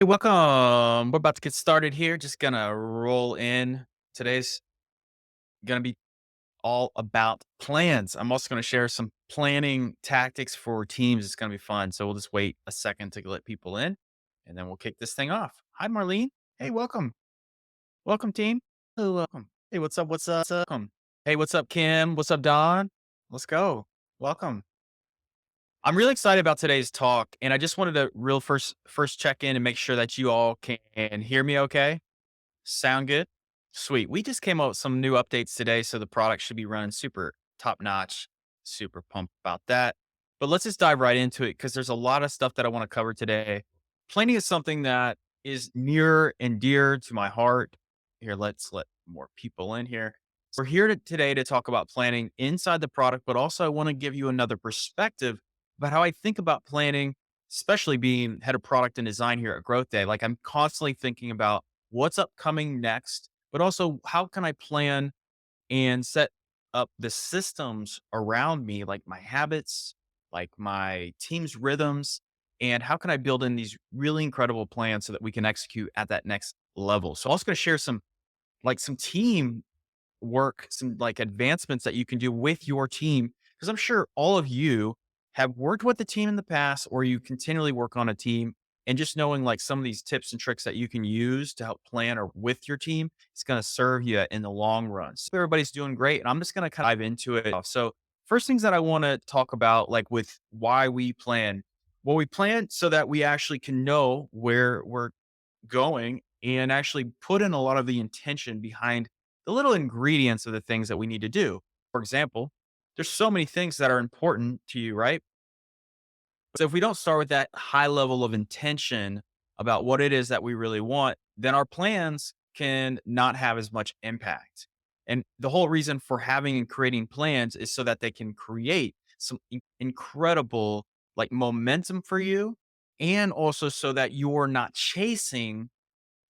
Hey, welcome. We're about to get started here. Just gonna roll in. Today's gonna be all about plans. I'm also gonna share some planning tactics for teams. It's gonna be fun. So we'll just wait a second to let people in, and then we'll kick this thing off. Hi, Marlene. Hey, welcome. Welcome, team. Hello, welcome. Hey, what's up? What's up? Welcome. Hey, what's up, Kim? What's up, Don? Let's go. Welcome. I'm really excited about today's talk, and I just wanted to real first check in and make sure that you all can hear me okay. Sound good? Sweet. We just came out with some new updates today, so the product should be running super top notch. Super pumped about that. But let's just dive right into it because there's a lot of stuff that I want to cover today. Planning is something that is near and dear to my heart. Here, let's let more people in here. We're here today to talk about planning inside the product, but also I want to give you another perspective about how I think about planning, especially being head of product and design here at Growth Day. Like I'm constantly thinking about what's upcoming next, but also how can I plan and set up the systems around me, like my habits, like my team's rhythms, and how can I build in these really incredible plans so that we can execute at that next level. So I'm also going to share some team work, some like advancements that you can do with your team. Cause I'm sure all of you have worked with the team in the past or you continually work on a team and just knowing like some of these tips and tricks that you can use to help plan or with your team, it's going to serve you in the long run. So everybody's doing great. And I'm just going to dive into it. So first things that I want to talk about, like with why we plan. Well, we plan so that we actually can know where we're going and actually put in a lot of the intention behind the little ingredients of the things that we need to do. For example, there's so many things that are important to you, right? So if we don't start with that high level of intention about what it is that we really want, then our plans can not have as much impact. And the whole reason for having and creating plans is so that they can create some incredible like momentum for you and also so that you're not chasing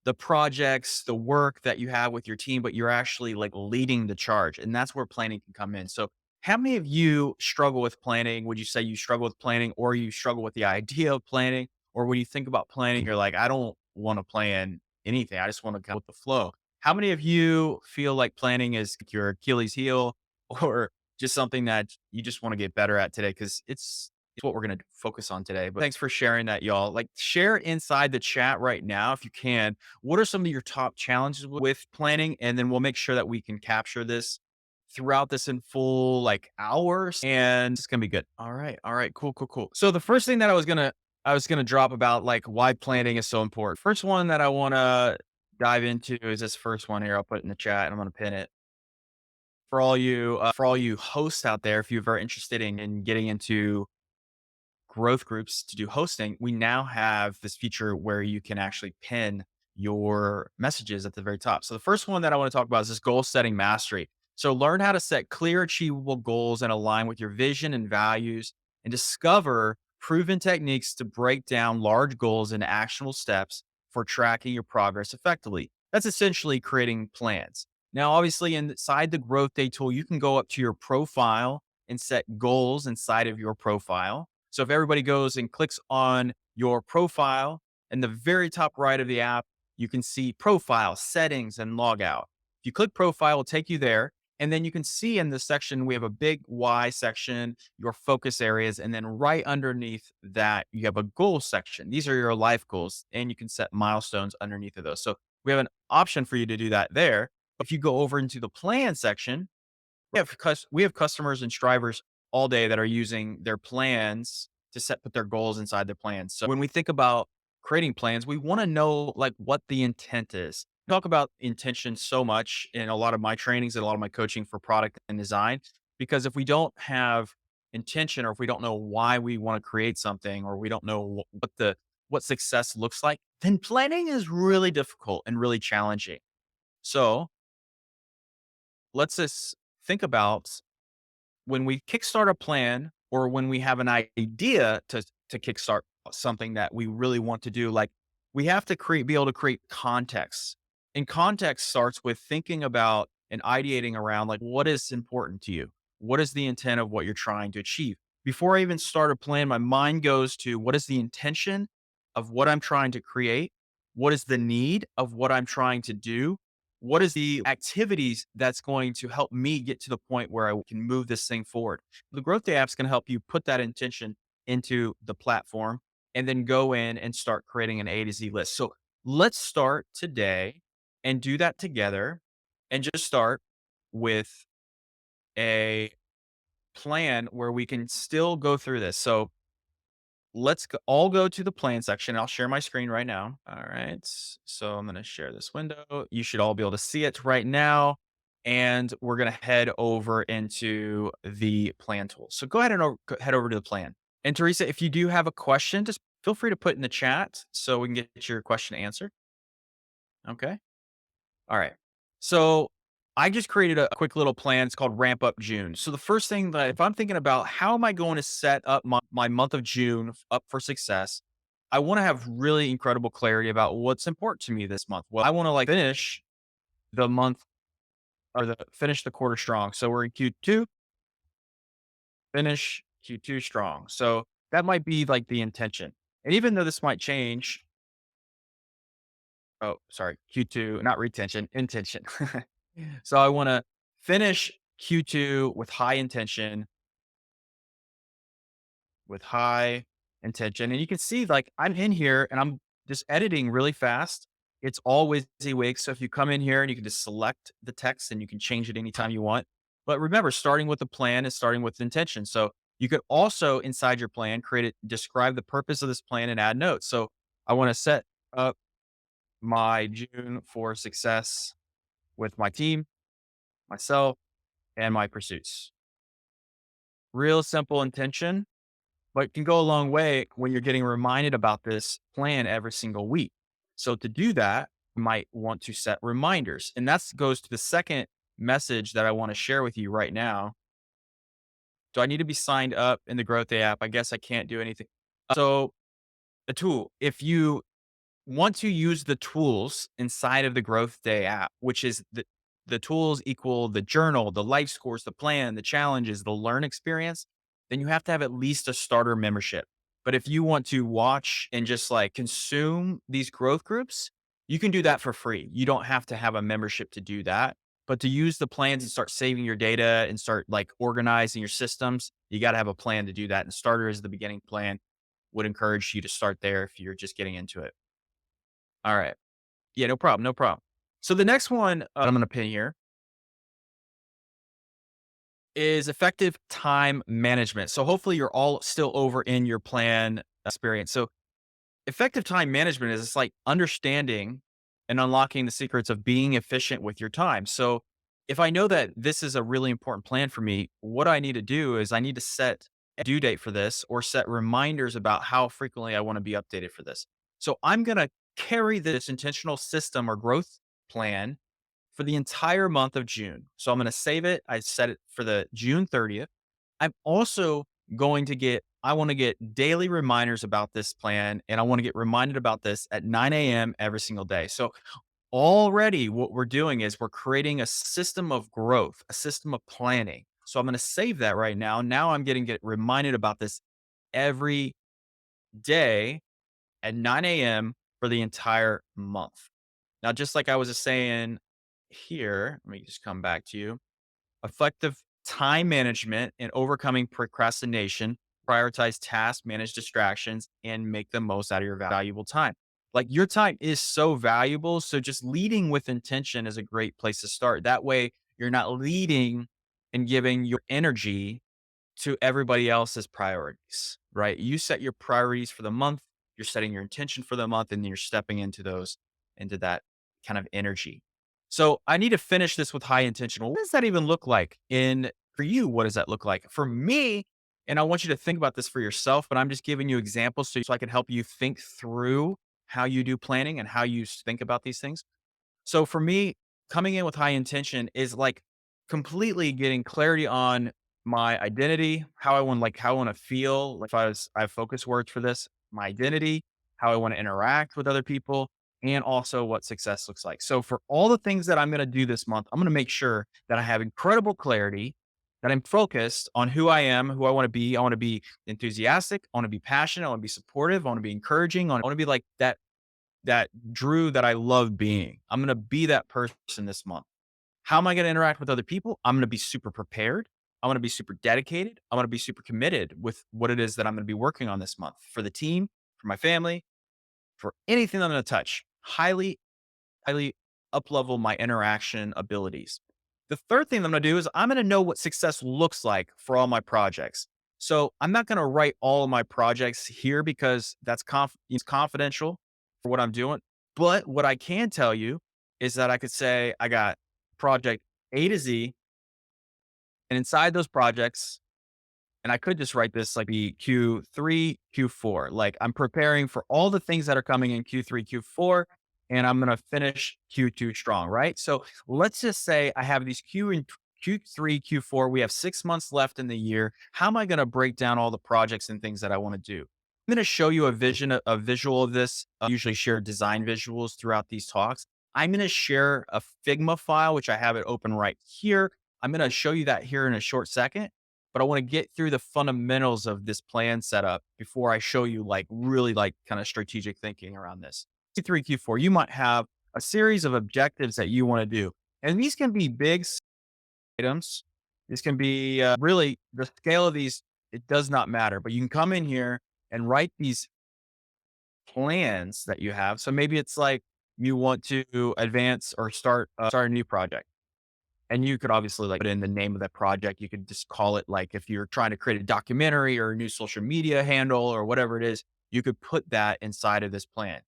the projects, the work that you have with your team, but you're actually like leading the charge. And that's where planning can come in. So, how many of you struggle with planning? Would you say you struggle with planning or you struggle with the idea of planning? Or when you think about planning, you're like, I don't want to plan anything. I just want to go with the flow. How many of you feel like planning is your Achilles heel or just something that you just want to get better at today? Because it's what we're going to focus on today. But thanks for sharing that, y'all. Like, share inside the chat right now if you can. What are some of your top challenges with planning? And then we'll make sure that we can capture this throughout this in full like hours and it's gonna be good. All right. All right. Cool, cool, cool. So the first thing that I was gonna drop about like why planning is so important. First one that I wanna dive into is this first one here. I'll put it in the chat and I'm gonna pin it. For all you hosts out there, if you're very interested in getting into growth groups to do hosting, we now have this feature where you can actually pin your messages at the very top. So the first one that I want to talk about is this goal setting mastery. So learn how to set clear, achievable goals and align with your vision and values and discover proven techniques to break down large goals into actionable steps for tracking your progress effectively. That's essentially creating plans. Now, obviously, inside the growth day tool, you can go up to your profile and set goals inside of your profile. So if everybody goes and clicks on your profile in the very top right of the app, you can see profile, settings, and logout. If you click profile, it'll take you there. And then you can see in this section, we have a big Y section, your focus areas. And then right underneath that, you have a goal section. These are your life goals, and you can set milestones underneath of those. So we have an option for you to do that there. If you go over into the plan section, we have customers and strivers all day that are using their plans to put their goals inside their plans. So when we think about creating plans, we want to know like what the intent is. I talk about intention so much in a lot of my trainings and a lot of my coaching for product and design, because if we don't have intention or if we don't know why we want to create something or we don't know what success looks like, then planning is really difficult and really challenging. So let's just think about when we kickstart a plan or when we have an idea to kickstart something that we really want to do, like we have to be able to create context. And context starts with thinking about and ideating around like what is important to you? What is the intent of what you're trying to achieve? Before I even start a plan, my mind goes to what is the intention of what I'm trying to create? What is the need of what I'm trying to do? What is the activities that's going to help me get to the point where I can move this thing forward? The growth day app's going to help you put that intention into the platform and then go in and start creating an A to Z list. So let's start today and do that together and just start with a plan where we can still go through this. So all go to the plan section. I'll share my screen right now. All right. So I'm going to share this window. You should all be able to see it right now. And we're going to head over into the plan tool. So go ahead and head over to the plan. And Teresa, if you do have a question, just feel free to put in the chat so we can get your question answered. Okay. All right. So I just created a quick little plan. It's called Ramp Up June. So the first thing that if I'm thinking about how am I going to set up my month of June up for success, I want to have really incredible clarity about what's important to me this month. Well, I want to like finish the month or finish the quarter strong. So we're in Q2, finish Q2 strong. So that might be like the intention. And even though this might change, oh, sorry, Q2, not retention, intention. So I want to finish Q2 with high intention. And you can see like I'm in here and I'm just editing really fast. It's all WYSIWYG. So if you come in here and you can just select the text and you can change it anytime you want. But remember, starting with the plan is starting with intention. So you could also inside your plan create it, describe the purpose of this plan and add notes. So I want to set up my June for success with my team, myself, and my pursuits. Real simple intention, but can go a long way when you're getting reminded about this plan every single week. So to do that, you might want to set reminders. And that goes to the second message that I want to share with you right now. Do I need to be signed up in the Growth Day app? I guess I can't do anything. So a tool, if you want to use the tools inside of the Growth Day app, which is the tools equal the journal, the life scores, the plan, the challenges, the learn experience, then you have to have at least a starter membership. But if you want to watch and just like consume these growth groups, you can do that for free. You don't have to have a membership to do that. But to use the plans and start saving your data and start like organizing your systems, you got to have a plan to do that. And starter is the beginning plan. Would encourage you to start there if you're just getting into it. All right. Yeah, no problem, no problem. So the next one I'm gonna pin here is effective time management. So hopefully you're all still over in your plan experience. So effective time management is it's like understanding and unlocking the secrets of being efficient with your time. So if I know that this is a really important plan for me, what I need to do is I need to set a due date for this or set reminders about how frequently I want to be updated for this. So I'm going to carry this intentional system or growth plan for the entire month of June. So I'm going to save it. I set it for the June 30th. I'm also I want to get daily reminders about this plan and I want to get reminded about this at 9 a.m. every single day. So already what we're doing is we're creating a system of growth, a system of planning. So I'm going to save that right now. Now I'm getting get reminded about this every day at 9 a.m. for the entire month. Now, just like I was just saying here, let me just come back to you. Effective time management and overcoming procrastination, prioritize tasks, manage distractions, and make the most out of your valuable time. Like your time is so valuable. So just leading with intention is a great place to start. That way, you're not leading and giving your energy to everybody else's priorities, right? You set your priorities for the month, you're setting your intention for the month, and you're stepping into that kind of energy. So I need to finish this with high intention. What does that even look like for you? What does that look like for me? And I want you to think about this for yourself, but I'm just giving you examples so I can help you think through how you do planning and how you think about these things. So for me, coming in with high intention is like completely getting clarity on my identity, how I want to feel. Like if I have focus words for this, my identity, how I want to interact with other people, and also what success looks like. So for all the things that I'm going to do this month, I'm going to make sure that I have incredible clarity, that I'm focused on who I am, who I want to be. I want to be enthusiastic. I want to be passionate. I want to be supportive. I want to be encouraging. I want to be like that that Drew that I love being. I'm going to be that person this month. How am I going to interact with other people? I'm going to be super prepared. I'm going to be super dedicated. I'm going to be super committed with what it is that I'm going to be working on this month for the team, for my family, for anything I'm going to touch. Highly up level my interaction abilities. The third thing I'm going to do is I'm going to know what success looks like for all my projects. So I'm not going to write all of my projects here because it's confidential for what I'm doing. But what I can tell you is that I could say I got project A to Z, and inside those projects, and I could just write this like be Q3, Q4. Like I'm preparing for all the things that are coming in Q3, Q4, and I'm going to finish Q2 strong, right? So let's just say I have these Q3, Q4. We have 6 months left in the year. How am I going to break down all the projects and things that I want to do? I'm going to show you a visual of this. I usually share design visuals throughout these talks. I'm going to share a Figma file, which I have it open right here. I'm going to show you that here in a short second, but I want to get through the fundamentals of this plan setup before I show you like really like kind of strategic thinking around this. Q3, Q4, you might have a series of objectives that you want to do. And these can be big items. This can be really the scale of these, it does not matter, but you can come in here and write these plans that you have. So maybe it's like you want to advance or start a new project. And you could obviously like put in the name of that project. You could just call it like if you're trying to create a documentary or a new social media handle or whatever it is, you could put that inside of this plan.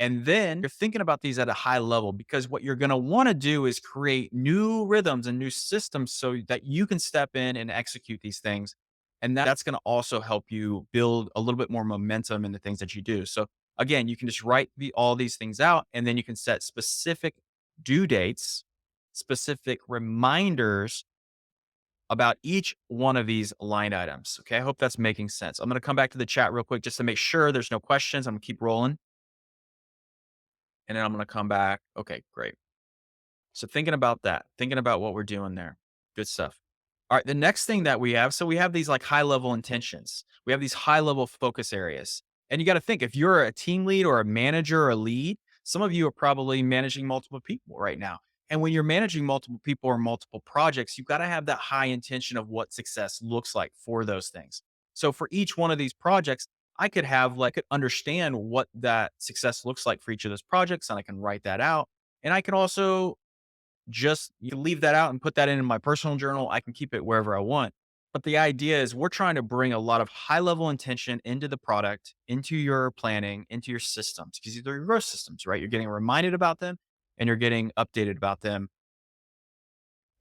And then you're thinking about these at a high level because what you're going to want to do is create new rhythms and new systems so that you can step in and execute these things. And that's going to also help you build a little bit more momentum in the things that you do. So again, you can just write all these things out and then you can set specific due dates, specific reminders about each one of these line items. Okay. I hope that's making sense. I'm going to come back to the chat real quick just to make sure there's no questions. I'm going to keep rolling and then I'm going to come back. Okay, great. So thinking about that, thinking about what we're doing there. Good stuff. All right. The next thing that we have, so we have these like high level intentions. We have these high level focus areas. And you got to think if you're a team lead or a manager or a lead, some of you are probably managing multiple people right now. And when you're managing multiple people or multiple projects, you've got to have that high intention of what success looks like for those things. So for each one of these projects, I could have like understand what that success looks like for each of those projects, and I can write that out. And I can also just you can leave that out and put that in my personal journal. I can keep it wherever I want. But the idea is we're trying to bring a lot of high level intention into the product, into your planning, into your systems, because they're your growth systems, right? You're getting reminded about them and you're getting updated about them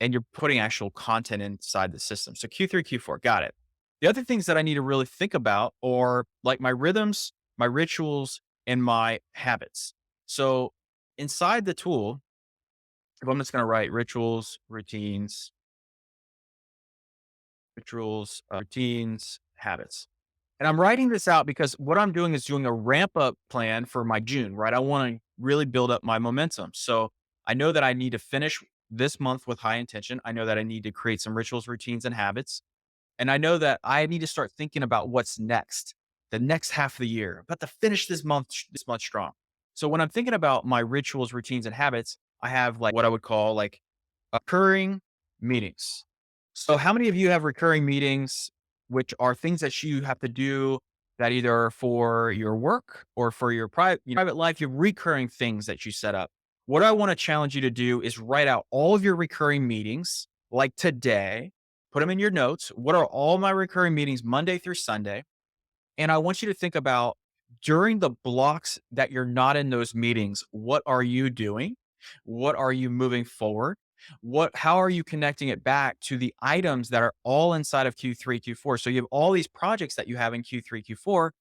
and you're putting actual content inside the system. So Q3, Q4, got it. The other things that I need to really think about are like my rhythms, my rituals, and my habits. So inside the tool, if I'm just going to write routines, habits. And I'm writing this out because what I'm doing is doing a ramp up plan for my June, right? I want to really build up my momentum. So I know that I need to finish this month with high intention. I know that I need to create some rituals, routines, and habits. And I know that I need to start thinking about what's next, the next half of the year. I'm about to finish this month strong. So when I'm thinking about my rituals, routines, and habits, I have like what I would call like recurring meetings. So how many of you have recurring meetings, which are things that you have to do that either for your work or for your private life, you have recurring things that you set up. What I want to challenge you to do is write out all of your recurring meetings like today, put them in your notes. What are all my recurring meetings Monday through Sunday? And I want you to think about during the blocks that you're not in those meetings, what are you doing? What are you moving forward? How are you connecting it back to the items that are all inside of Q3, Q4? So you have all these projects that you have in Q3, Q4.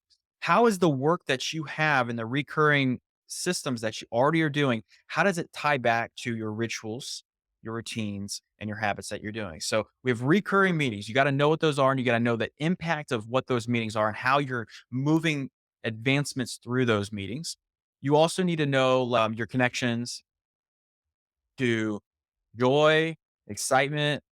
How is the work that you have in the recurring systems that you already are doing? How does it tie back to your rituals, your routines, and your habits that you're doing? So we have recurring meetings. You got to know what those are and you got to know the impact of what those meetings are and how you're moving advancements through those meetings. You also need to know your connections to joy, excitement,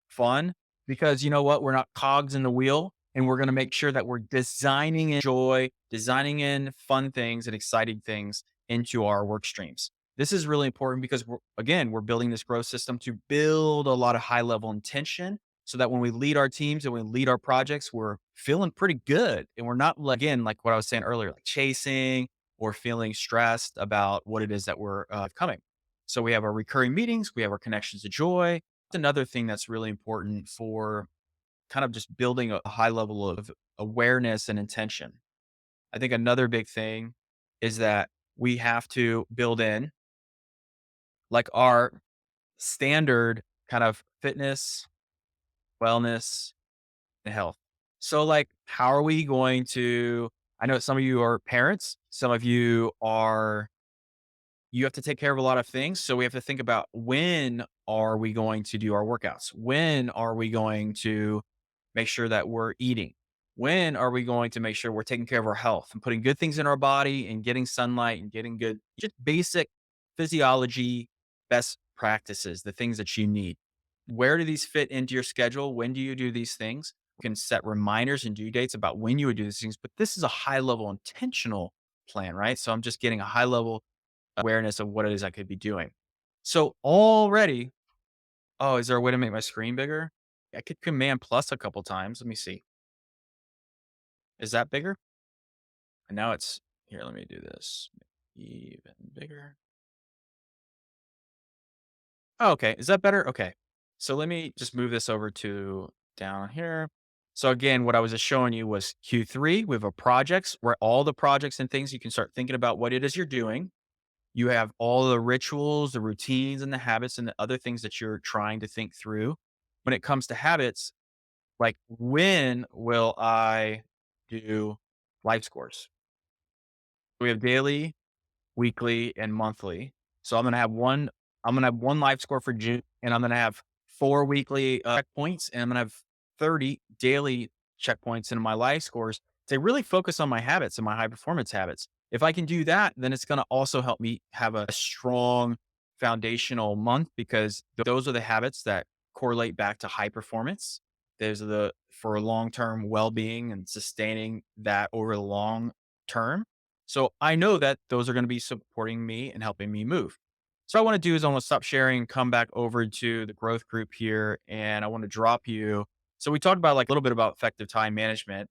fun, because you know what? We're not cogs in the wheel and we're going to make sure that we're designing in joy, designing in fun things and exciting things into our work streams. This is really important because we're building this growth system to build a lot of high level intention so that when we lead our teams and we lead our projects, we're feeling pretty good. And we're not, again, like what I was saying earlier, like chasing or feeling stressed about what it is that we're coming. So we have our recurring meetings, we have our connections to joy. Another thing that's really important for kind of just building a high level of awareness and intention. I think another big thing is that we have to build in like our standard kind of fitness, wellness, and health. So, like, how are we going to? I know some of you are parents, some of you are you have to take care of a lot of things. So we have to think about when are we going to do our workouts? When are we going to make sure that we're eating? When are we going to make sure we're taking care of our health and putting good things in our body and getting sunlight and getting good, just basic physiology, best practices, the things that you need? Where do these fit into your schedule? When do you do these things? You can set reminders and due dates about when you would do these things, but this is a high level intentional plan, right? So I'm just getting a high level awareness of what it is I could be doing. So already oh, is there a way to make my screen bigger? I could command plus a couple times. Let me see. Is that bigger? And now it's here, let me do this. Even bigger. Oh, okay. Is that better? Okay. So let me just move this over to down here. So again, what I was just showing you was Q3. We have a projects where all the projects and things you can start thinking about what it is you're doing. You have all the rituals, the routines, and the habits, and the other things that you're trying to think through. When it comes to habits, like when will I do life scores? We have daily, weekly, and monthly. So I'm gonna have one life score for June, and I'm gonna have 4 weekly, checkpoints, and I'm gonna have 30 daily checkpoints in my life scores to really focus on my habits and my high performance habits. If I can do that, then it's gonna also help me have a strong foundational month because those are the habits that correlate back to high performance. Those are the for long-term well-being and sustaining that over the long term. So I know that those are going to be supporting me and helping me move. So I want to do is I want to stop sharing, come back over to the growth group here, and I want to drop you. So we talked about like a little bit about effective time management.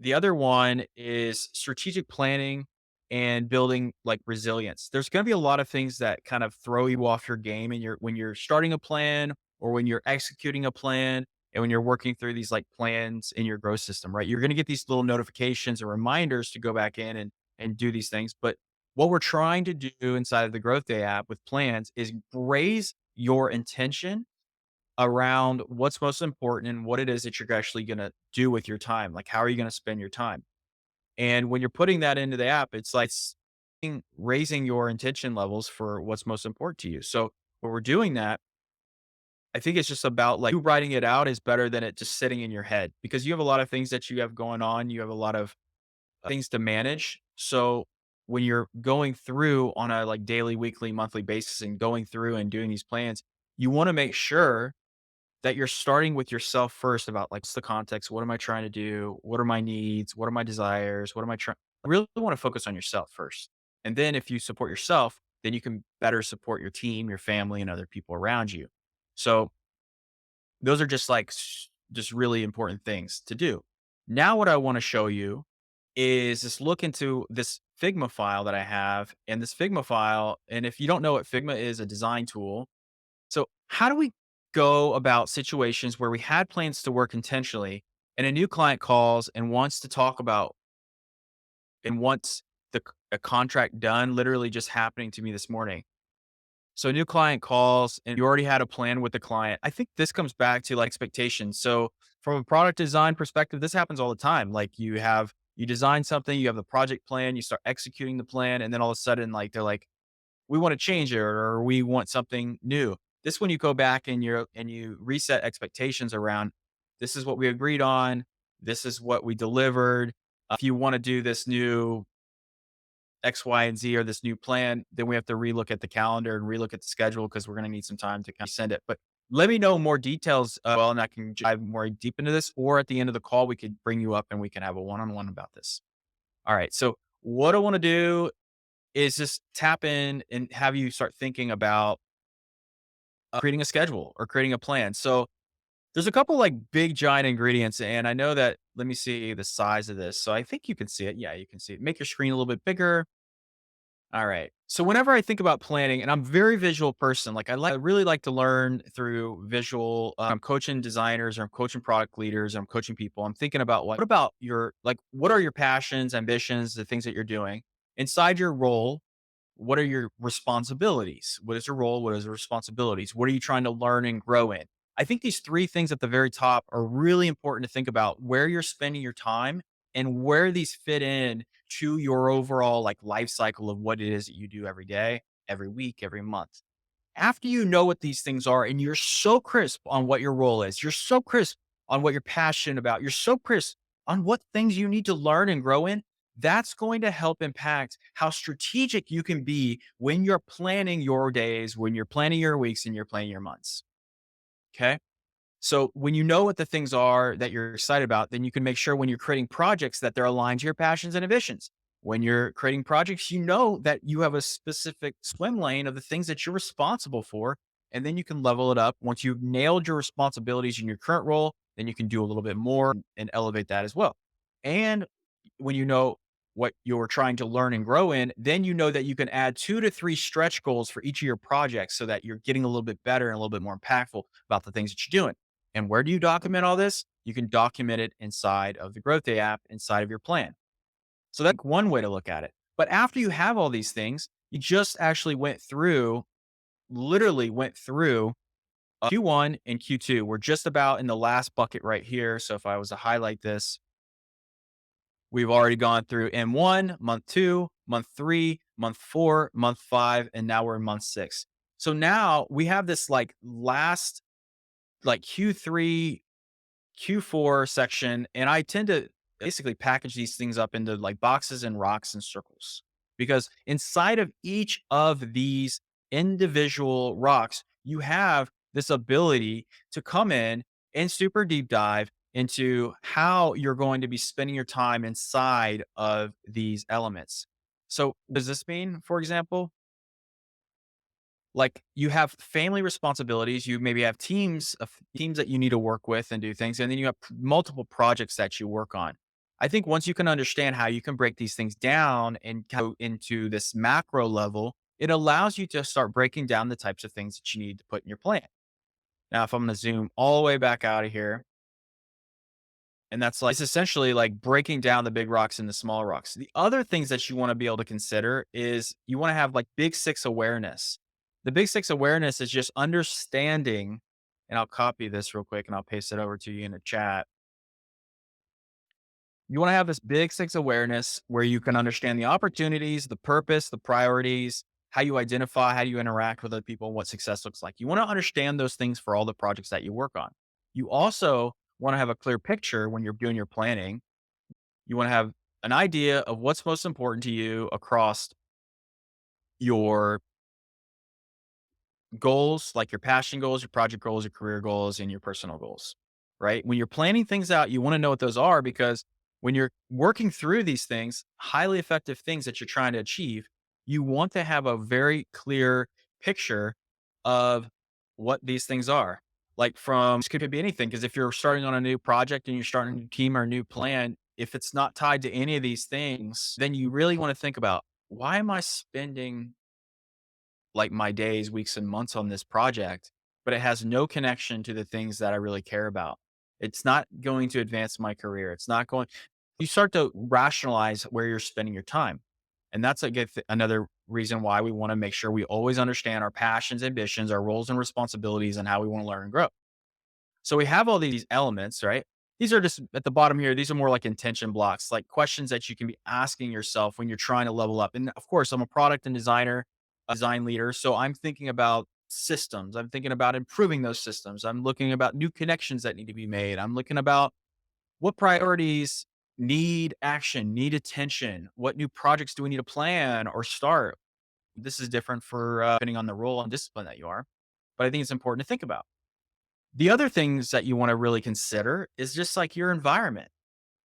The other one is strategic planning and building like resilience. There's going to be a lot of things that kind of throw you off your game and you're when you're starting a plan or when you're executing a plan and when you're working through these like plans in your growth system, right? You're going to get these little notifications or reminders to go back in and do these things. But what we're trying to do inside of the Growth Day app with plans is raise your intention around what's most important and what it is that you're actually gonna do with your time. Like, how are you gonna spend your time? And when you're putting that into the app, it's like raising your intention levels for what's most important to you. So when we're doing that, I think it's just about like you writing it out is better than it just sitting in your head because you have a lot of things that you have going on. You have a lot of things to manage. So when you're going through on a like daily, weekly, monthly basis and going through and doing these plans, you want to make sure that you're starting with yourself first about like, what's the context? What am I trying to do? What are my needs? What are my desires? What am I trying? I really want to focus on yourself first. And then if you support yourself, then you can better support your team, your family, and other people around you. So those are just like just really important things to do. Now, what I want to show you is just look into this Figma file that I have and this Figma file. And if you don't know what Figma is, a design tool. So, how do we go about situations where we had plans to work intentionally and a new client calls and wants to talk about and wants a contract done? Literally just happening to me this morning. So, a new client calls and you already had a plan with the client. I think this comes back to like expectations. So, from a product design perspective, this happens all the time. Like, you design something, you have the project plan, you start executing the plan, and then all of a sudden, like, they're like, we want to change it or we want something new. This when you go back and you reset expectations around this is what we agreed on, this is what we delivered. If you want to do this new X, Y, and Z or this new plan, then we have to relook at the calendar and relook at the schedule because we're going to need some time to kind of send it. But let me know more details, well, and I can dive more deep into this. Or at the end of the call, we could bring you up and we can have a one-on-one about this. All right. So what I want to do is just tap in and have you start thinking about creating a schedule or creating a plan. So there's a couple like big giant ingredients, and I know that. Let me see the size of this. So I think you can see it. Yeah, you can see it. Make your screen a little bit bigger. All right. So whenever I think about planning, and I'm a very visual person, like I really like to learn through visual. I'm coaching designers, or I'm coaching product leaders, or I'm coaching people. I'm thinking about what about your like what are your passions, ambitions, the things that you're doing inside your role. What are your responsibilities? What is your role? What is your responsibilities? What are you trying to learn and grow in? I think these three things at the very top are really important to think about where you're spending your time and where these fit in to your overall like life cycle of what it is that you do every day, every week, every month. After you know what these things are and you're so crisp on what your role is, you're so crisp on what you're passionate about, you're so crisp on what things you need to learn and grow in, that's going to help impact how strategic you can be when you're planning your days, when you're planning your weeks, and you're planning your months. Okay. So when you know what the things are that you're excited about, then you can make sure when you're creating projects that they're aligned to your passions and ambitions. When you're creating projects, you know that you have a specific swim lane of the things that you're responsible for. And then you can level it up. Once you've nailed your responsibilities in your current role, then you can do a little bit more and elevate that as well. And when you know what you're trying to learn and grow in, then you know that you can add 2 to 3 stretch goals for each of your projects so that you're getting a little bit better and a little bit more impactful about the things that you're doing. And where do you document all this? You can document it inside of the Growth Day app, inside of your plan. So that's one way to look at it. But after you have all these things, you just actually went through, literally went through Q1 and Q2. We're just about in the last bucket right here. So if I was to highlight this, we've already gone through M1, month two, month three, month four, month five, and now we're in month six. So now we have this like last like Q3 Q4 section, and I tend to basically package these things up into like boxes and rocks and circles because inside of each of these individual rocks, you have this ability to come in and super deep dive into how you're going to be spending your time inside of these elements. So, what does this mean, for example? Like you have family responsibilities, you maybe have teams that you need to work with and do things, and then you have multiple projects that you work on. I think once you can understand how you can break these things down and go into this macro level, it allows you to start breaking down the types of things that you need to put in your plan. Now, if I'm going to zoom all the way back out of here, and that's like, it's essentially like breaking down the big rocks into small rocks. The other things that you want to be able to consider is you want to have like big six awareness. The big six awareness is just understanding, and I'll copy this real quick and I'll paste it over to you in the chat. You want to have this big six awareness where you can understand the opportunities, the purpose, the priorities, how you identify, how you interact with other people, what success looks like. You want to understand those things for all the projects that you work on. You also want to have a clear picture when you're doing your planning. You want to have an idea of what's most important to you across your goals, like your passion goals, your project goals, your career goals, and your personal goals, right? When you're planning things out, you want to know what those are because when you're working through these things, highly effective things that you're trying to achieve, you want to have a very clear picture of what these things are. Like from this could be anything, because if you're starting on a new project and you're starting a new team or a new plan, if it's not tied to any of these things, then you really want to think about why am I spending like my days, weeks, and months on this project, but it has no connection to the things that I really care about. It's not going to advance my career. It's not going, you start to rationalize where you're spending your time. And that's another reason why we want to make sure we always understand our passions, ambitions, our roles and responsibilities, and how we want to learn and grow. So we have all these elements, right? These are just at the bottom here. These are more like intention blocks, like questions that you can be asking yourself when you're trying to level up. And of course, I'm a product and designer, a design leader. So I'm thinking about systems. I'm thinking about improving those systems. I'm looking about new connections that need to be made. I'm looking about what priorities need action, need attention. What new projects do we need to plan or start? This is different for depending on the role and discipline that you are. But I think it's important to think about. The other things that you wanna really consider is just like your environment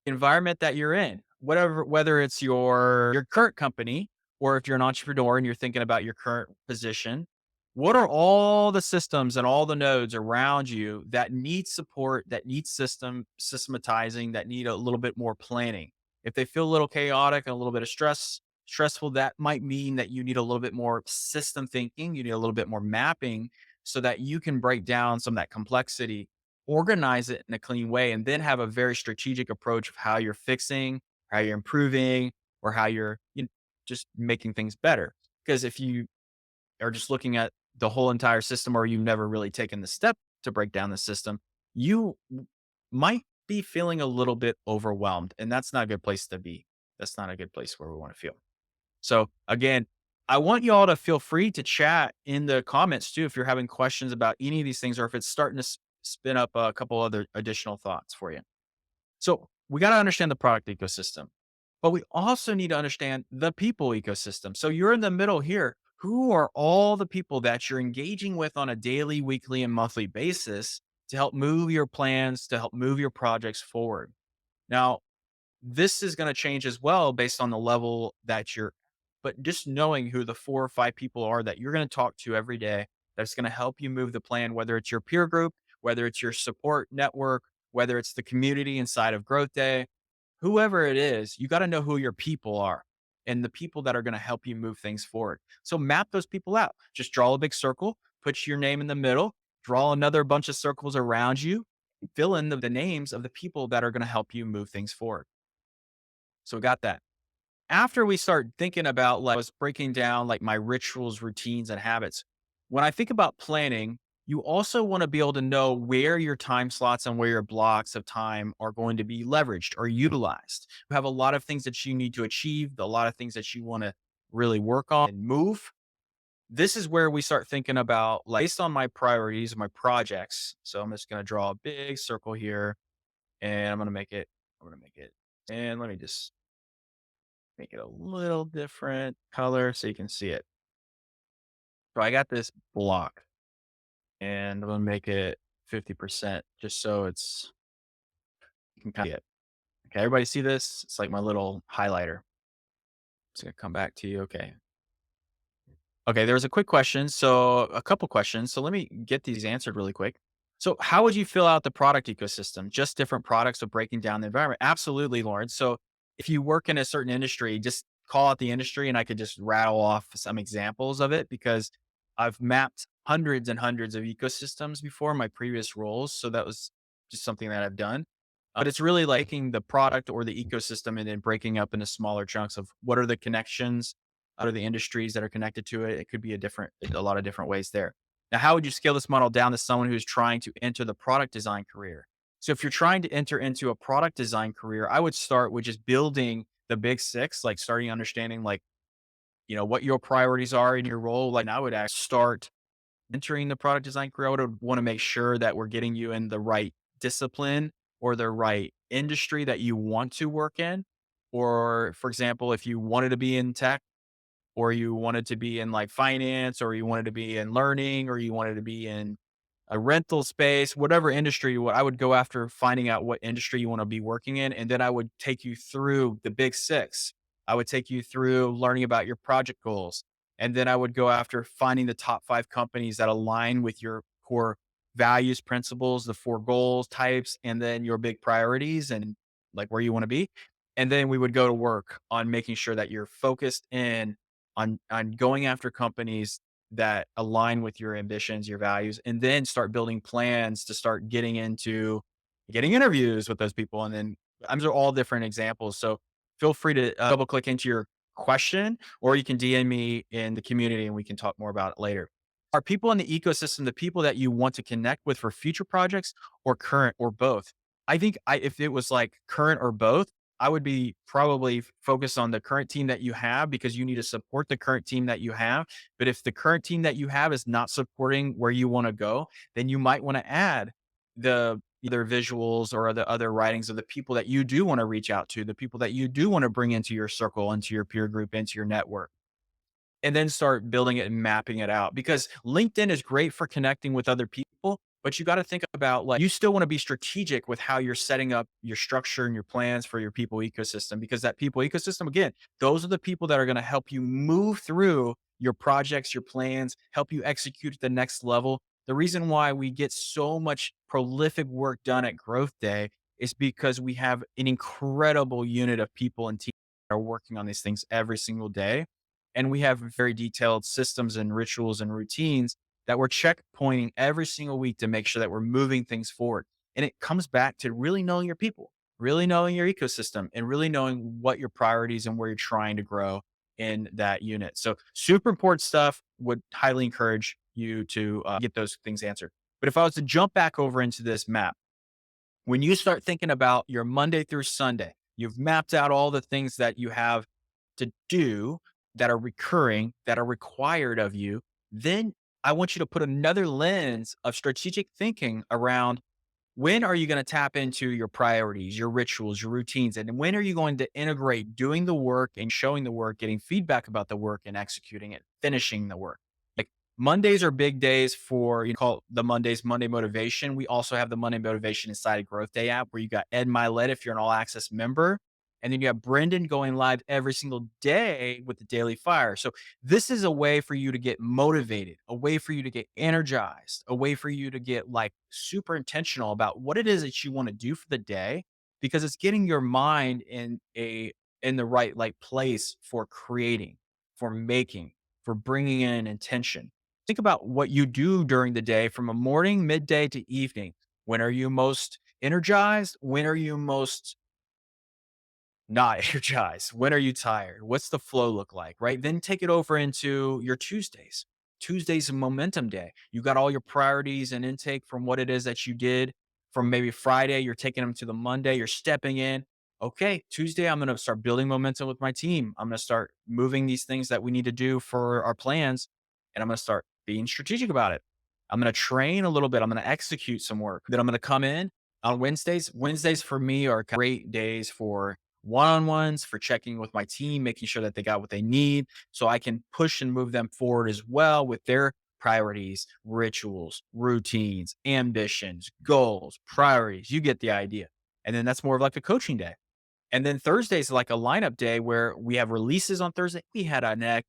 that you're in. Whatever whether it's your current company or if you're an entrepreneur and you're thinking about your current position, what are all the systems and all the nodes around you that need support, that need systematizing, that need a little bit more planning? If they feel a little chaotic and a little bit of stressful, that might mean that you need a little bit more system thinking. You need a little bit more mapping so that you can break down some of that complexity, organize it in a clean way, and then have a very strategic approach of how you're fixing, how you're improving, or how you're just making things better. Because if you are just looking at the whole entire system, or you've never really taken the step to break down the system, you might be feeling a little bit overwhelmed. And that's not a good place to be. That's not a good place where we want to feel. So again, I want you all to feel free to chat in the comments too if you're having questions about any of these things, or if it's starting to spin up a couple other additional thoughts for you. So we got to understand the product ecosystem, but we also need to understand the people ecosystem. So you're in the middle here. Who are all the people that you're engaging with on a daily, weekly, and monthly basis to help move your plans, to help move your projects forward? Now, this is going to change as well based on the level that you're, but just knowing who the 4 or 5 people are that you're going to talk to every day that's going to help you move the plan, whether it's your peer group, whether it's your support network, whether it's the community inside of Growth Day, whoever it is, you got to know who your people are and the people that are going to help you move things forward. So map those people out. Just draw a big circle, put your name in the middle, draw another bunch of circles around you, fill in the names of the people that are going to help you move things forward. So we got that. After we start thinking about like I was breaking down like my rituals, routines, and habits, when I think about planning, you also want to be able to know where your time slots and where your blocks of time are going to be leveraged or utilized. You have a lot of things that you need to achieve, a lot of things that you want to really work on and move. This is where we start thinking about like based on my priorities, my projects. So I'm just going to draw a big circle here and I'm going to make it, and let me just make it a little different color so you can see it. So I got this block and I'm gonna make it 50% just so you can kind of see it. Okay, everybody see this? It's like my little highlighter. It's gonna come back to you. Okay. Okay, there was a quick question. So a couple questions. So let me get these answered really quick. So how would you fill out the product ecosystem? Just different products of breaking down the environment? Absolutely, Lauren. So if you work in a certain industry, just call out the industry and I could just rattle off some examples of it because I've mapped hundreds and hundreds of ecosystems before in my previous roles. So that was just something that I've done. But it's really liking the product or the ecosystem and then breaking up into smaller chunks of what are the connections, out of the industries that are connected to it. It could be a lot of different ways there. Now, how would you scale this model down to someone who's trying to enter the product design career? So if you're trying to enter into a product design career, I would start with just building the big six, like starting understanding like, what your priorities are in your role. Like I would actually start entering the product design career. I would want to make sure that we're getting you in the right discipline or the right industry that you want to work in. Or for example, if you wanted to be in tech, or you wanted to be in like finance, or you wanted to be in learning, or you wanted to be in a rental space, whatever industry, what I would go after finding out what industry you want to be working in. And then I would take you through the big six. I would take you through learning about your project goals. And then I would go after finding the top 5 companies that align with your core values, principles, the 4 goals types, and then your big priorities and like where you want to be. And then we would go to work on making sure that you're focused in on going after companies that align with your ambitions, your values, and then start building plans to start getting interviews with those people. And then these are all different examples. So feel free to double click into your question, or you can DM me in the community and we can talk more about it later. Are people in the ecosystem the people that you want to connect with for future projects, or current, or both? I think if it was like current or both, I would be probably focused on the current team that you have because you need to support the current team that you have. But if the current team that you have is not supporting where you want to go, then you might want to add the either visuals or the other writings of the people that you do want to reach out to, the people that you do want to bring into your circle, into your peer group, into your network, and then start building it and mapping it out because LinkedIn is great for connecting with other people. But you gotta think about, like, you still wanna be strategic with how you're setting up your structure and your plans for your people ecosystem, because that people ecosystem, again, those are the people that are gonna help you move through your projects, your plans, help you execute at the next level. The reason why we get so much prolific work done at Growth Day is because we have an incredible unit of people and teams that are working on these things every single day, and we have very detailed systems and rituals and routines that we're checkpointing every single week to make sure that we're moving things forward. And it comes back to really knowing your people, really knowing your ecosystem, and really knowing what your priorities and where you're trying to grow in that unit. So, super important stuff. Would highly encourage you to get those things answered. But if I was to jump back over into this map, when you start thinking about your Monday through Sunday, you've mapped out all the things that you have to do that are recurring, that are required of you. Then I want you to put another lens of strategic thinking around, when are you going to tap into your priorities, your rituals, your routines? And when are you going to integrate doing the work and showing the work, getting feedback about the work and executing it, finishing the work? Like, Mondays are big days for, call the Mondays Monday Motivation. We also have the Monday Motivation inside of Growth Day app, where you got Ed Milet if you're an all access member. And then you have Brendan going live every single day with the Daily Fire. So this is a way for you to get motivated, a way for you to get energized, a way for you to get, like, super intentional about what it is that you want to do for the day, because it's getting your mind in the right, like, place for creating, for making, for bringing in intention. Think about what you do during the day from a morning, midday to evening. When are you most energized? When are you most not energized? When are you tired? What's the flow look like? Right. Then take it over into your Tuesdays. Tuesday's a momentum day. You got all your priorities and intake from what it is that you did from maybe Friday. You're taking them to the Monday. You're stepping in. Okay, Tuesday, I'm going to start building momentum with my team. I'm going to start moving these things that we need to do for our plans. And I'm going to start being strategic about it. I'm going to train a little bit. I'm going to execute some work. Then I'm going to come in on Wednesdays. Wednesdays for me are great days for one-on-ones, for checking with my team, making sure that they got what they need so I can push and move them forward as well with their priorities, rituals, routines, ambitions, goals, priorities. You get the idea. And then that's more of like a coaching day. And then Thursday's like a lineup day where we have releases on Thursday. We had an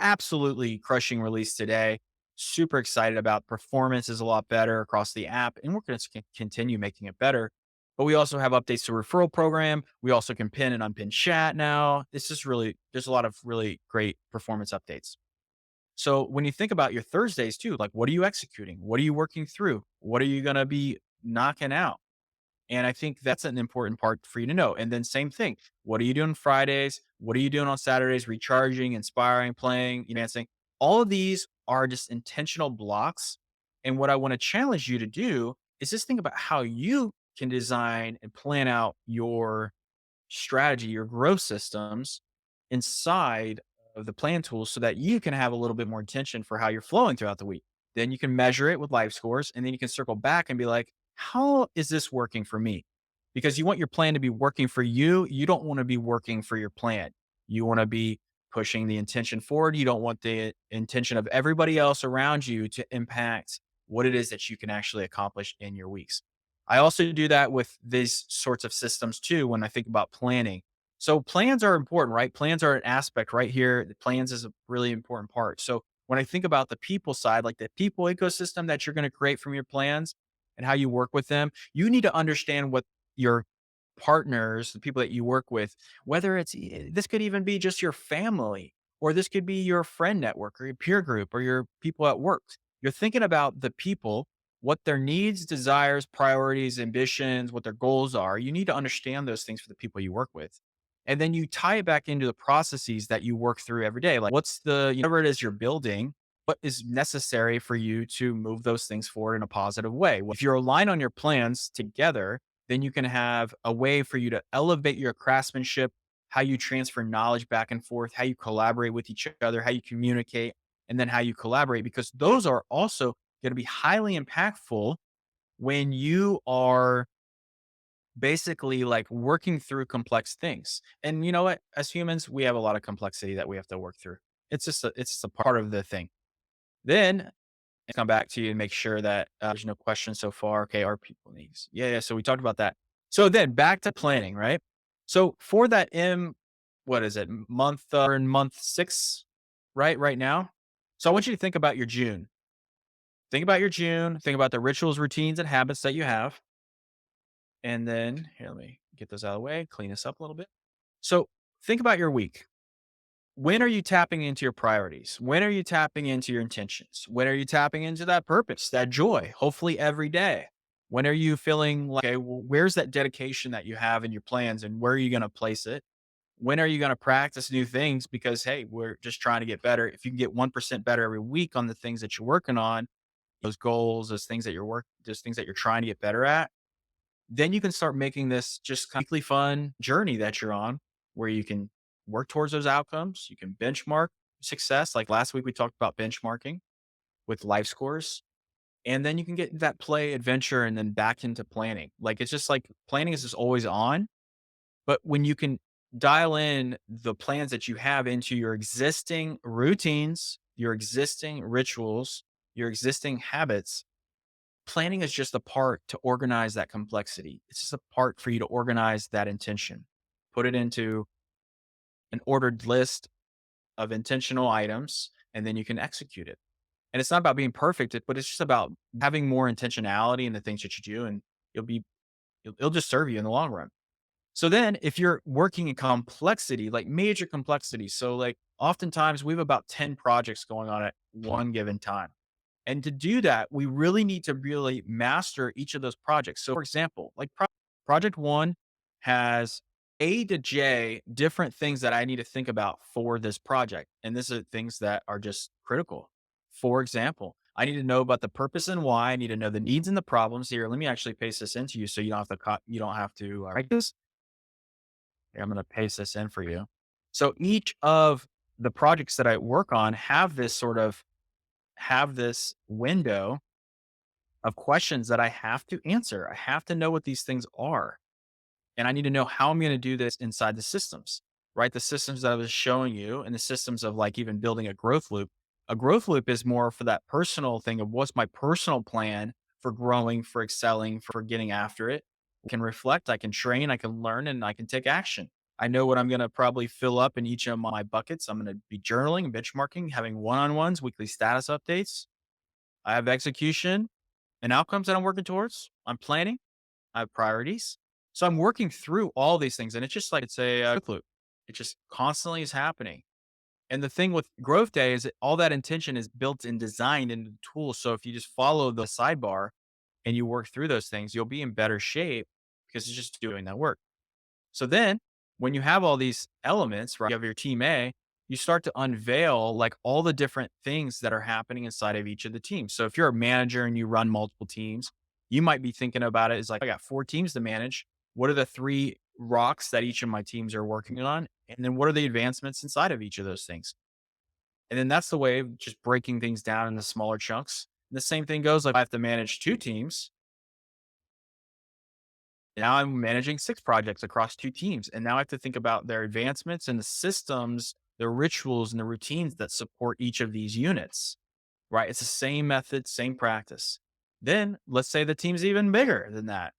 absolutely crushing release today. Super excited about. Performance is a lot better across the app, and we're going to continue making it better. But we also have updates to referral program. We also can pin and unpin chat now. This is really, there's a lot of really great performance updates. So when you think about your Thursdays too, like, what are you executing? What are you working through? What are you going to be knocking out? And I think that's an important part for you to know. And then same thing. What are you doing Fridays? What are you doing on Saturdays? Recharging, inspiring, playing, dancing. All of these are just intentional blocks. And what I want to challenge you to do is just think about how you can design and plan out your strategy, your growth systems inside of the plan tools so that you can have a little bit more intention for how you're flowing throughout the week. Then you can measure it with life scores, and then you can circle back and be like, how is this working for me? Because you want your plan to be working for you. You don't want to be working for your plan. You want to be pushing the intention forward. You don't want the intention of everybody else around you to impact what it is that you can actually accomplish in your weeks. I also do that with these sorts of systems too when I think about planning. So plans are important, right? Plans are an aspect right here. The plans is a really important part. So when I think about the people side, like the people ecosystem that you're going to create from your plans and how you work with them, you need to understand what your partners, the people that you work with, whether this could even be just your family, or this could be your friend network or your peer group or your people at work. You're thinking about the people, what their needs, desires, priorities, ambitions, what their goals are. You need to understand those things for the people you work with. And then you tie it back into the processes that you work through every day. Like, what's whatever it is you're building, what is necessary for you to move those things forward in a positive way. If you're aligned on your plans together, then you can have a way for you to elevate your craftsmanship, how you transfer knowledge back and forth, how you collaborate with each other, how you communicate, and then how you collaborate, because those are also going to be highly impactful when you are basically like working through complex things. And you know what? As humans, we have a lot of complexity that we have to work through. It's just a part of the thing. Then come back to you and make sure that there's no questions so far. Okay, are people needs? Yeah, yeah. So we talked about that. So then back to planning, right? So for that what is it, month or in month 6, right? Right now. So I want you to think about your June. Think about your June. Think about the rituals, routines, and habits that you have. And then here, let me get those out of the way, clean this up a little bit. So think about your week. When are you tapping into your priorities? When are you tapping into your intentions? When are you tapping into that purpose, that joy, hopefully every day? When are you feeling like, okay, well, where's that dedication that you have in your plans and where are you going to place it? When are you going to practice new things? Because, hey, we're just trying to get better. If you can get 1% better every week on the things that you're working on, those goals, those things that you're trying to get better at, then you can start making this just kind of weekly fun journey that you're on where you can work towards those outcomes. You can benchmark success. Like last week, we talked about benchmarking with life scores. And then you can get that play adventure and then back into planning. Like it's just like planning is just always on. But when you can dial in the plans that you have into your existing routines, your existing rituals, your existing habits, planning is just a part to organize that complexity. It's just a part for you to organize that intention, put it into an ordered list of intentional items, and then you can execute it. And it's not about being perfect, but it's just about having more intentionality in the things that you do, and you'll be it'll just serve you in the long run. So then, if you're working in complexity, like major complexity, so like oftentimes we have about 10 projects going on at one given time. And to do that, we really need to really master each of those projects. So, for example, like project one has A to J different things that I need to think about for this project. And this are things that are just critical. For example, I need to know about the purpose and why. I need to know the needs and the problems here. Let me actually paste this into you so you don't have to you don't have to write this. Here, I'm going to paste this in for you. So each of the projects that I work on have this window of questions that I have to answer. I have to know what these things are. And I need to know how I'm going to do this inside the systems, right? The systems that I was showing you and the systems of like even building a growth loop. A growth loop is more for that personal thing of what's my personal plan for growing, for excelling, for getting after it. I can reflect, I can train, I can learn, and I can take action. I know what I'm going to probably fill up in each of my buckets. I'm going to be journaling, benchmarking, having one on ones, weekly status updates. I have execution and outcomes that I'm working towards. I'm planning. I have priorities. So I'm working through all these things, and it's just like it's a growth loop. It just constantly is happening. And the thing with Growth Day is that all that intention is built and designed into the tools. So if you just follow the sidebar and you work through those things, you'll be in better shape because it's just doing that work. So then when you have all these elements, right, you have your team A, you start to unveil like all the different things that are happening inside of each of the teams. So if you're a manager and you run multiple teams, you might be thinking about it as like, I got 4 teams to manage. What are the 3 rocks that each of my teams are working on? And then what are the advancements inside of each of those things? And then that's the way of just breaking things down into smaller chunks. And the same thing goes like I have to manage 2 teams. Now I'm managing 6 projects across 2 teams. And now I have to think about their advancements and the systems, the rituals and the routines that support each of these units, right? It's the same method, same practice. Then let's say the team's even bigger than that.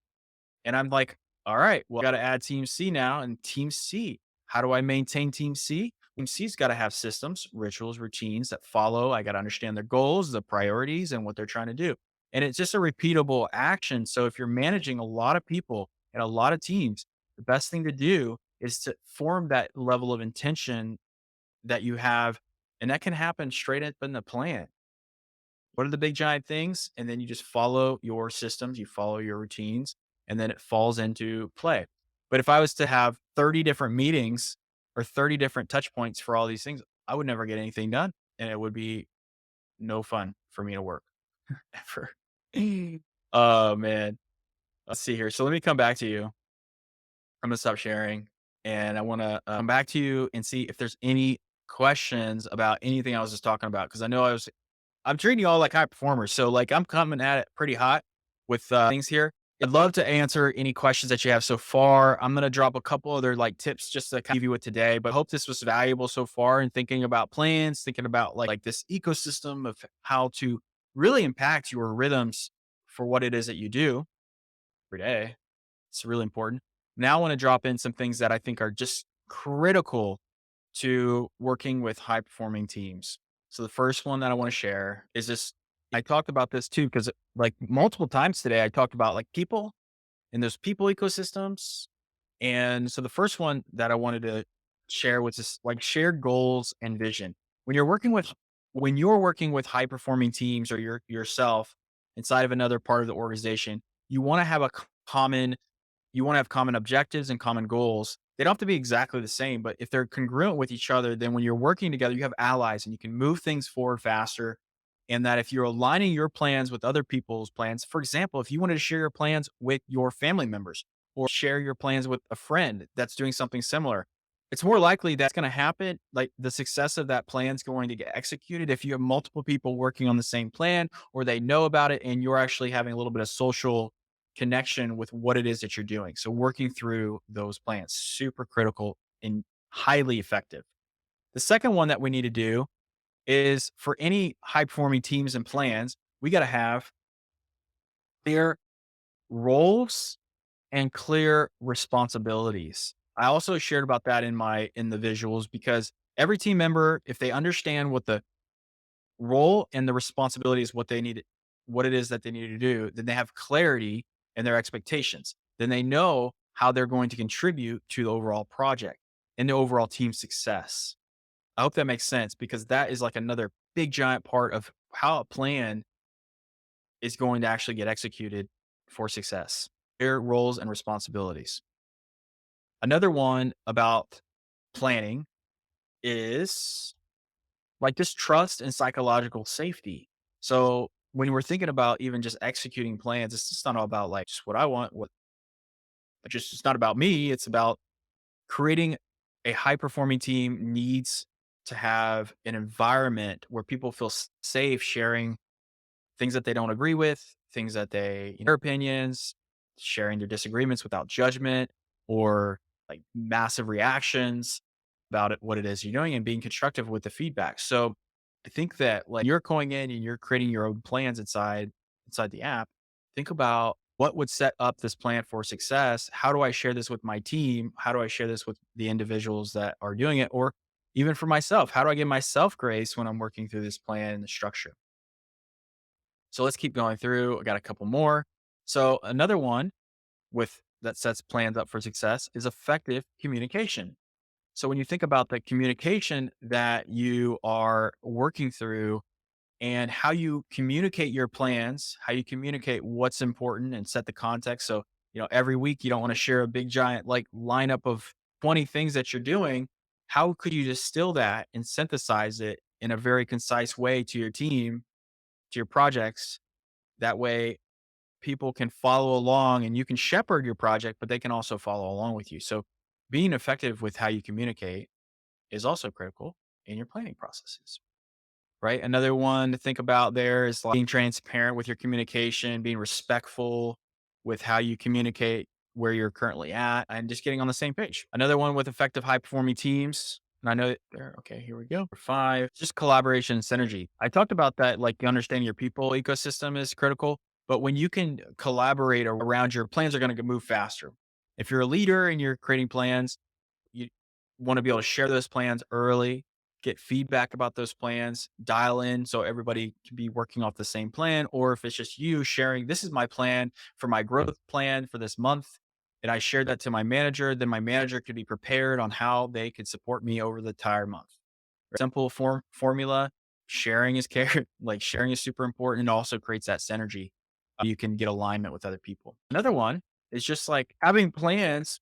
And I'm like, all right, well, I got to add team C now and team C. How do I maintain team C? Team C's got to have systems, rituals, routines that follow. I got to understand their goals, the priorities, and what they're trying to do. And it's just a repeatable action. So if you're managing a lot of people and a lot of teams, the best thing to do is to form that level of intention that you have. And that can happen straight up in the plan. What are the big giant things? And then you just follow your systems, you follow your routines, and then it falls into play. But if I was to have 30 different meetings or 30 different touch points for all these things, I would never get anything done. And it would be no fun for me to work ever. Oh man. Let's see here. So let me come back to you. I'm gonna stop sharing and I want to come back to you and see if there's any questions about anything I was just talking about. Cause I know I'm treating you all like high performers. So like I'm coming at it pretty hot with things here. I'd love to answer any questions that you have so far. I'm going to drop a couple other like tips just to kind of leave you with today, but I hope this was valuable so far in thinking about plans, thinking about like this ecosystem of how to really impact your rhythms for what it is that you do every day. It's really important. Now I want to drop in some things that I think are just critical to working with high performing teams. So the first one that I want to share is this. I talked about this too, because like multiple times today, I talked about like people and those people ecosystems. And so the first one that I wanted to share was just like shared goals and vision. When you're working with when you're working with high performing teams or yourself inside of another part of the organization, you want to have a common you want to have common objectives and common goals. They don't have to be exactly the same, but if they're congruent with each other, then when you're working together, you have allies and you can move things forward faster. And that if you're aligning your plans with other people's plans, for example, if you wanted to share your plans with your family members or share your plans with a friend that's doing something similar, it's more likely that's going to happen. Like the success of that plan is going to get executed if you have multiple people working on the same plan or they know about it and you're actually having a little bit of social connection with what it is that you're doing. So working through those plans, super critical and highly effective. The second one that we need to do is for any high performing teams and plans, we got to have clear roles and clear responsibilities. I also shared about that in the visuals because every team member, if they understand what the role and the responsibility is what it is that they need to do, then they have clarity in their expectations. Then they know how they're going to contribute to the overall project and the overall team success. I hope that makes sense because that is like another big giant part of how a plan is going to actually get executed for success. Their roles and responsibilities. Another one about planning is like just trust and psychological safety. So when we're thinking about even just executing plans, it's just not all about like just what I want, what just it's not about me. It's about creating a high performing team needs to have an environment where people feel safe sharing things that they don't agree with, things that their opinions, sharing their disagreements without judgment or like massive reactions about what it is you're doing and being constructive with the feedback. So I think that like you're going in and you're creating your own plans inside the app, think about what would set up this plan for success. How do I share this with my team? How do I share this with the individuals that are doing it? Or even for myself, how do I give myself grace when I'm working through this plan and the structure? So let's keep going through. I got a couple more. So another one with that sets plans up for success is effective communication. So when you think about the communication that you are working through and how you communicate your plans, how you communicate what's important and set the context. So, every week you don't want to share a big giant like lineup of 20 things that you're doing. How could you distill that and synthesize it in a very concise way to your team, to your projects? That way people can follow along and you can shepherd your project, but they can also follow along with you. So being effective with how you communicate is also critical in your planning processes, right? Another one to think about there is like being transparent with your communication, being respectful with how you communicate where you're currently at and just getting on the same page. Another one with effective high performing teams. And I know that there, okay, here we go. For five, just collaboration and synergy. I talked about that, like understanding your people ecosystem is critical, but when you can collaborate around your plans are going to move faster. If you're a leader and you're creating plans, you want to be able to share those plans early, get feedback about those plans, dial in so everybody can be working off the same plan. Or if it's just you sharing, this is my plan for my growth plan for this month. And I shared that to my manager, then my manager could be prepared on how they could support me over the entire month. Simple formula. Sharing is care, like sharing is super important. It also creates that synergy. You can get alignment with other people. Another one is just like having plans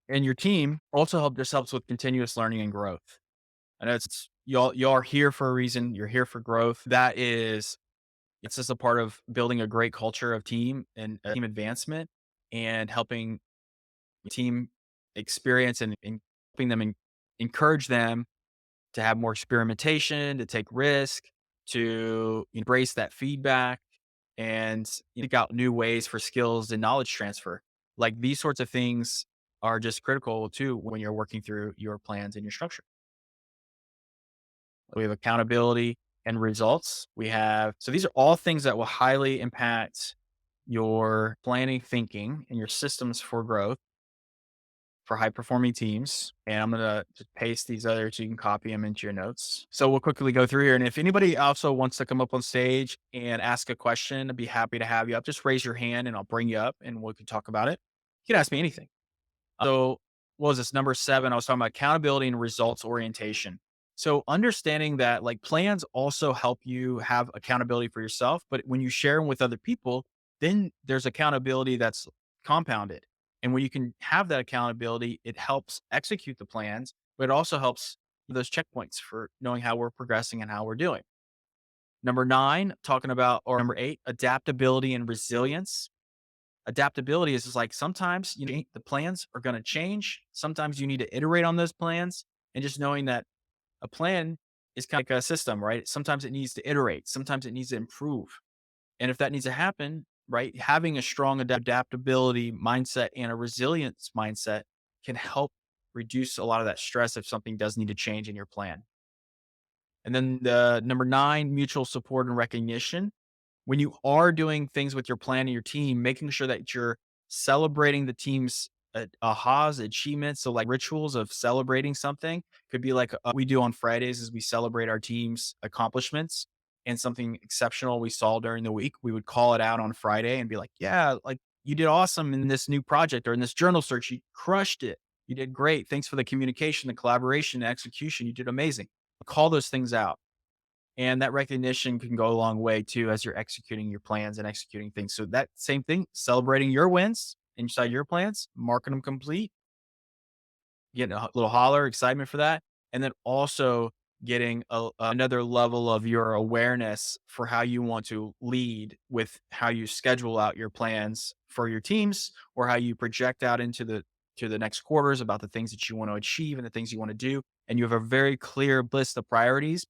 and your team also helps with continuous learning and growth. I know it's y'all are here for a reason. You're here for growth. It's just a part of building a great culture of team and team advancement and helping team experience and helping them encourage them to have more experimentation, to take risk, to embrace that feedback and think out new ways for skills and knowledge transfer. Like these sorts of things are just critical too when you're working through your plans and your structure. We have accountability. and results. So these are all things that will highly impact your planning thinking and your systems for growth for high performing teams. And I'm going to just paste these others so you can copy them into your notes. So we'll quickly go through here. And if anybody also wants to come up on stage and ask a question, I'd be happy to have you up. Just raise your hand and I'll bring you up and we can talk about it. You can ask me anything. So, what was this? Number 7, I was talking about accountability and results orientation. So, understanding that like plans also help you have accountability for yourself, but when you share them with other people, then there's accountability that's compounded. And when you can have that accountability, it helps execute the plans, but it also helps those checkpoints for knowing how we're progressing and how we're doing. Number 9, talking about, or number 8, adaptability and resilience. Adaptability is just like sometimes the plans are going to change. Sometimes you need to iterate on those plans, and just knowing that a plan is kind of like a system, right? Sometimes it needs to iterate, sometimes it needs to improve. And if that needs to happen, right, having a strong adaptability mindset and a resilience mindset can help reduce a lot of that stress if something does need to change in your plan. And then the number 9, mutual support and recognition. When you are doing things with your plan and your team, making sure that you're celebrating the team's ahas, achievements. So, like rituals of celebrating something could be like we do on Fridays is we celebrate our team's accomplishments and something exceptional we saw during the week. We would call it out on Friday and be like, yeah, like you did awesome in this new project or in this journal search. You crushed it. You did great. Thanks for the communication, the collaboration, the execution. You did amazing. Call those things out. And that recognition can go a long way too as you're executing your plans and executing things. So that same thing, celebrating your wins inside your plans, marking them complete, getting a little holler, excitement for that. And then also getting another level of your awareness for how you want to lead with how you schedule out your plans for your teams or how you project out into the next quarters about the things that you want to achieve and the things you want to do. And you have a very clear list of priorities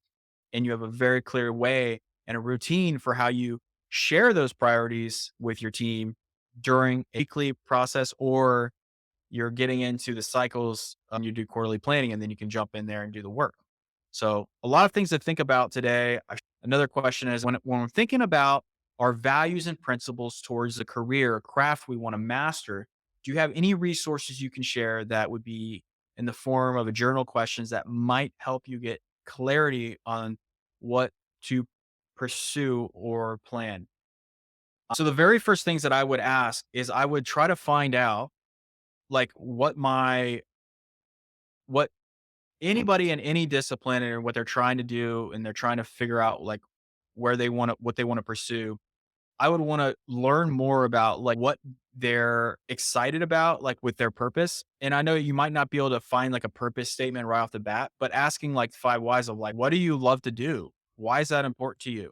and you have a very clear way and a routine for how you share those priorities with your team during a weekly process, or you're getting into the cycles, you do quarterly planning and then you can jump in there and do the work. So a lot of things to think about today. Another question is when we're thinking about our values and principles towards the career or craft we want to master, do you have any resources you can share that would be in the form of a journal questions that might help you get clarity on what to pursue or plan? So the very first things that I would ask is I would try to find out like what anybody in any discipline or what they're trying to do and they're trying to figure out like where they want to what they want to pursue. I would want to learn more about like what they're excited about, like with their purpose. And I know you might not be able to find like a purpose statement right off the bat, but asking like 5 whys of like, what do you love to do? Why is that important to you?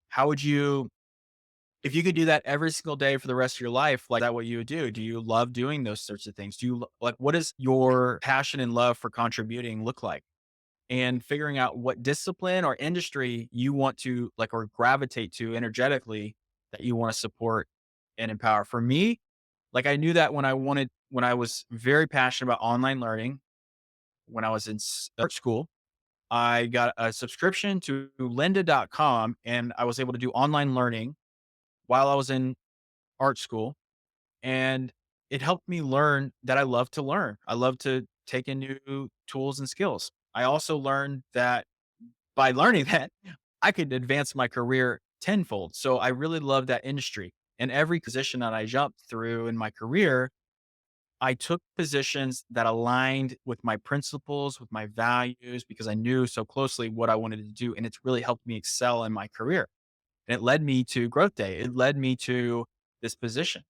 How would you, if you could do that every single day for the rest of your life, like that what you would do? Do you love doing those sorts of things? Do you like, what does your passion and love for contributing look like? And figuring out what discipline or industry you want to like or gravitate to energetically that you want to support and empower. For me, like I knew that when I was very passionate about online learning, when I was in art school, I got a subscription to lynda.com and I was able to do online learning while I was in art school. And it helped me learn that I love to learn. I love to take in new tools and skills. I also learned that by learning that, I could advance my career tenfold. So I really love that industry. And every position that I jumped through in my career, I took positions that aligned with my principles, with my values, because I knew so closely what I wanted to do. And it's really helped me excel in my career. And it led me to Growth Day. It led me to this position.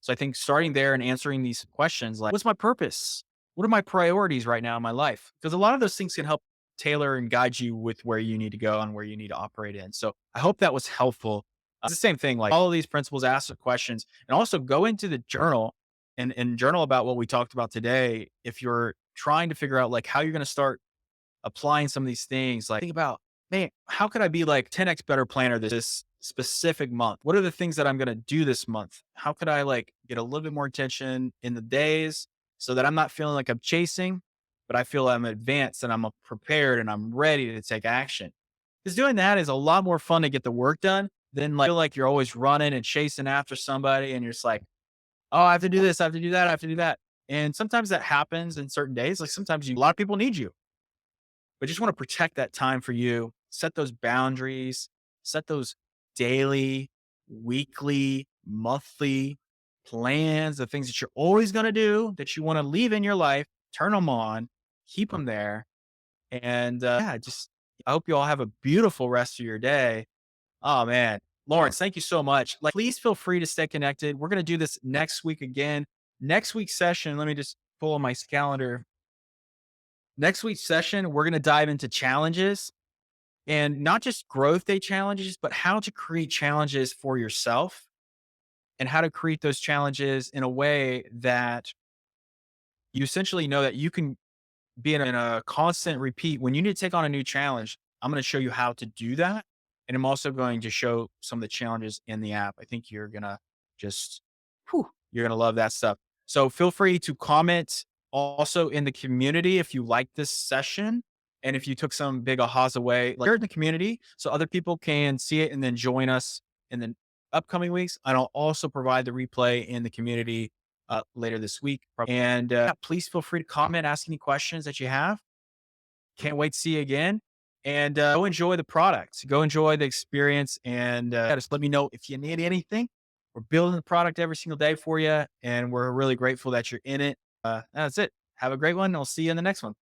So I think starting there and answering these questions like, what's my purpose? What are my priorities right now in my life? Because a lot of those things can help tailor and guide you with where you need to go and where you need to operate in. So I hope that was helpful. It's the same thing, like all of these principles, ask the questions, and also go into the journal and journal about what we talked about today. If you're trying to figure out like how you're going to start applying some of these things, like think about, man, how could I be like 10x better planner this specific month? What are the things that I'm going to do this month? How could I like get a little bit more attention in the days so that I'm not feeling like I'm chasing, but I feel I'm advanced and I'm prepared and I'm ready to take action. Because doing that is a lot more fun to get the work done than like feel like you're always running and chasing after somebody and you're just like, oh, I have to do this, I have to do that, I have to do that. And sometimes that happens in certain days. Like sometimes a lot of people need you, but just want to protect that time for you. Set those boundaries, set those daily, weekly, monthly plans, the things that you're always going to do that you want to leave in your life, turn them on, keep them there. And yeah, just I hope you all have a beautiful rest of your day. Oh man, Lawrence, thank you so much. Like, please feel free to stay connected. We're gonna do this next week again. Next week's session, let me just pull on my calendar. Next week's session, we're gonna dive into challenges and not just growth day challenges, but how to create challenges for yourself and how to create those challenges in a way that you essentially know that you can be in a constant repeat. When you need to take on a new challenge, I'm going to show you how to do that. And I'm also going to show some of the challenges in the app. I think you're going to just, you're going to love that stuff. So feel free to comment also in the community if you like this session. And if you took some big ahas away, like, share it in the community so other people can see it and then join us in the upcoming weeks. And I'll also provide the replay in the community later this week. And yeah, please feel free to comment, ask any questions that you have. Can't wait to see you again. And go enjoy the product, go enjoy the experience. And yeah, just let me know if you need anything. We're building the product every single day for you. And we're really grateful that you're in it. That's it. Have a great one. I'll see you in the next one.